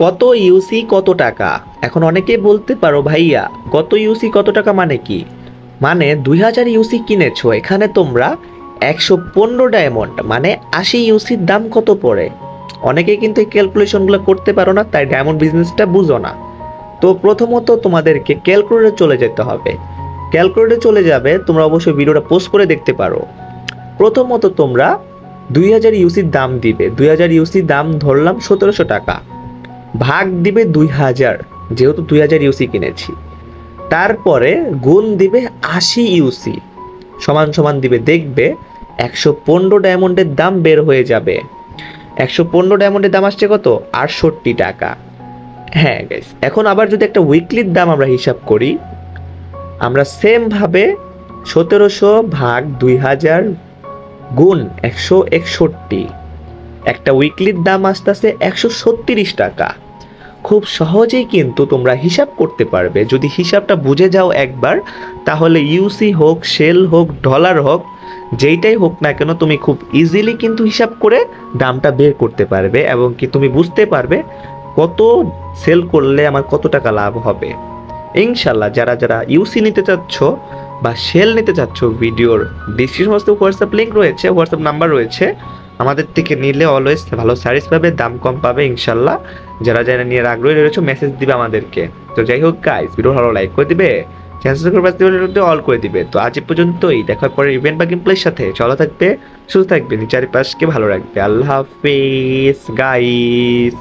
কত ইউসি কত টাকা? এখন অনেকেই বলতে পারো ভাইয়া কত ইউসি কত টাকা মানে কি? মানে 2000 ইউসি কিনেছো, এখানে তোমরা 115 ডায়মন্ড মানে 80 ইউসির দাম কত পড়ে? অনেকেই কিন্তু এই ক্যালকুলেশনগুলো করতে পারো না, তাই ডায়মন্ড বিজনেসটা বুঝো না। তো প্রথমত তোমাদেরকে ক্যালকুলেটরে চলে যেতে হবে। ক্যালকুলেটরে চলে যাবে, তোমরা অবশ্যই ভিডিওটা পোস্ট করে দেখতে পারো। প্রথমত তোমরা 2000 ইউসির দাম দিবে, 2000 ইউসির দাম ধরলাম 1700 টাকা, ভাগ দিবে 2000, যেহেতু 2000 ইউসি কিনেছি। তারপরে গুণ দিবে 80 ইউসি, সমান সমান দিবে, দেখবে 115 ডায়মন্ডের দাম বের হয়ে যাবে। 115 ডায়মন্ডের দাম আসছে কত? 68 টাকা। হ্যাঁ গাইস, এখন আবার যদি একটা উইকলির দাম আমরা হিসাব করি, আমরা সেম ভাবে 1700 ভাগ 2000 গুণ 161, একটা উইকলির দাম আসতেছে 136 টাকা। খুব সহজেই কিন্তু তোমরা হিসাব করতে পারবে, যদি হিসাবটা বুঝে যাও একবার, তাহলে ইউসি হোক, সেল হোক, ডলার হোক, যেইটাই হোক না কেন তুমি খুব ইজিলি কিন্তু হিসাব করে দামটা বের করতে পারবে, এবং কি তুমি বুঝতে পারবে কত সেল করলে আমার কত টাকা লাভ হবে। ইনশাল্লাহ যারা যারা ইউসি নিতে চাচ্ছ বা সেল নিতে চাচ্ছ, ভিডিওর ডিসক্রিপশন বক্সে হোয়াটসঅ্যাপ লিঙ্ক রয়েছে, হোয়াটসঅ্যাপ নাম্বার রয়েছে, আমাদের থেকে নিলে অলওয়েজ ভালো সার্ভিস পাবে, দাম কম পাবে ইনশাল্লাহ। যারা যারা নিয়ে আগ্রহী রয়েছে মেসেজ দিবে আমাদেরকে। তো যাই হোক গাইস, ভিডিও ভালো লাইক করে দিবে, চ্যানেল করে অল করে দিবে। তো আজ পর্যন্তই, দেখা পরে ইভেন্ট বা গেম প্লের সাথে। চলো থাকবে, সুস্থ থাকবে, চারিপাশকে ভালো রাখবে। আল্লাহ হাফেজ গাইস।